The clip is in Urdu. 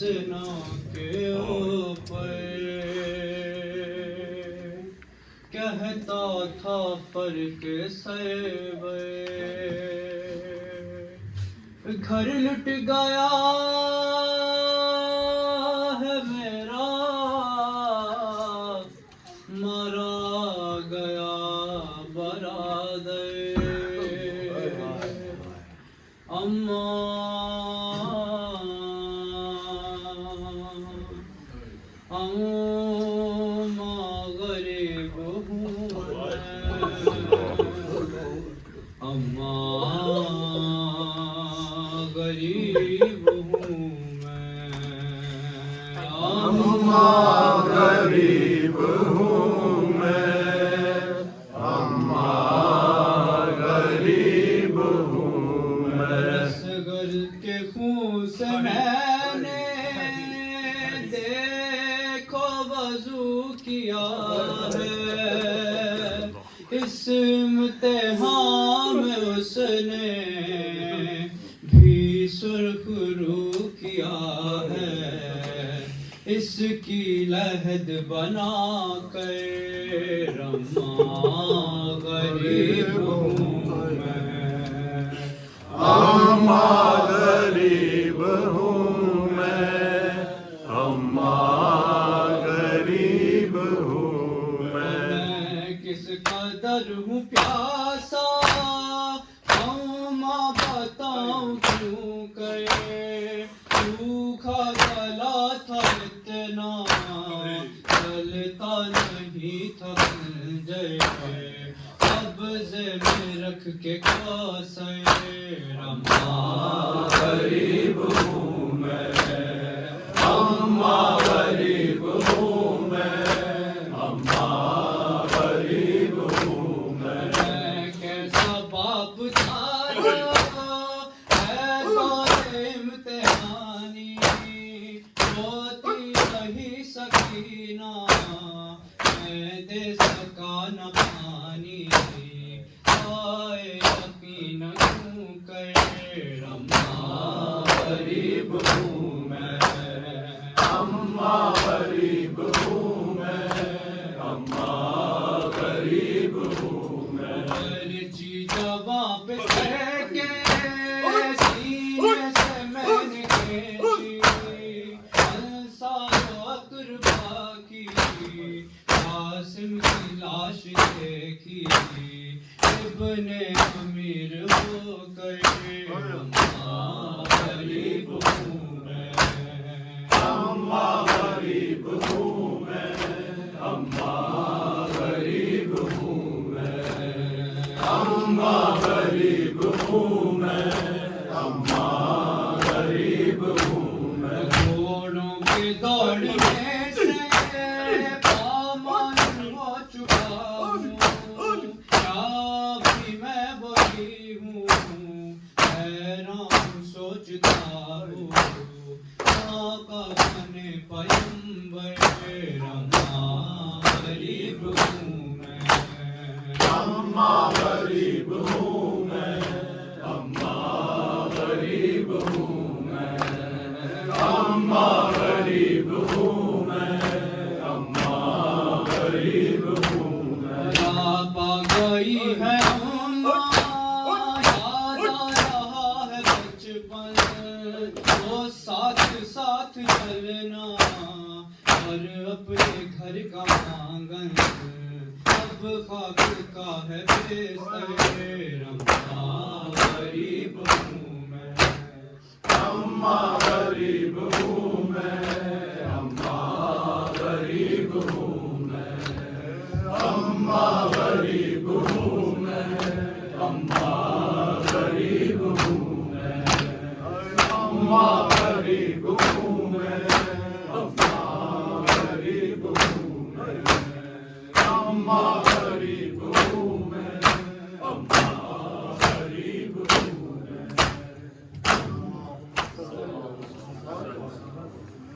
حسنوں کے اوپر کہتا تھا فرق سرور گھر لٹ گیا ہے میرا مرا گیا برادر اماں غریب ہوں اماں غریب ہوں میں اماں غریب ہوں میں اماں غریب ہوں میں اصغر کے خون سے میں نے دیکھو وضو کیا ہے اس امتحان میں اس نے بھی سرخ رو کیا ہے اس کی لحد بنا کر اماں غریب ہوں میں اماں غریب ہوں میں اماں غریب ہوں میں کس قدر ہوں پیاسا ماں بتاؤں کیوں کرے بھوکا چلا تھا اتنا چلتا نہیں تھا خنجر قبضے میں رکھ کے کوثر اماں غریب ہوں میں اماں غریب ہوں میں اماں غریب ہوں میں کیسا باپ تھا ہے دور امتحانی روتی رہی سکینہ میں دے سکا نہ پانی آئے یقین کیوں کر اماں غریب ہوں میں اماں غریب ہوں میں اماں غریب ہوں میں جی جواں پہ چڑھ کے سینے سے میں نے کھینچی انصار و اقربا کی قاسم کی لاش دیکھی ابن امیر ہو کر اماں غریب ہوں میں اماں غریب ہوں میں اماں غریب ہوں میں اماں غریب ہوں میں اماں غریب ہوں میں گھوڑوں کے دوڑنے سے پامال ہو چکا ہوں کیا بھی میں وہی ہوں حیران سوچتا ہوں آقا بنے پیمبر اماں غریب ہوں میں اماں غریب ہوں میں اماں غریب ہوں میں اماں غریب ہوں میں اماں غریب ہوں میں آپ آ گئی ہے اماں یاد آ رہا ہے بچپن وہ ساتھ ساتھ چلنا اور اپنے گھر کا آنگن اب خاک کا ہے بستر اماں غریب ہوں میں اماں غریب ہوں میں اماں غریب ہوں میں اماں غریب ہوں میں اماں غریب ہوں میں اماں غریب ہوں میں اماں غریب ہوں میں اماں غریب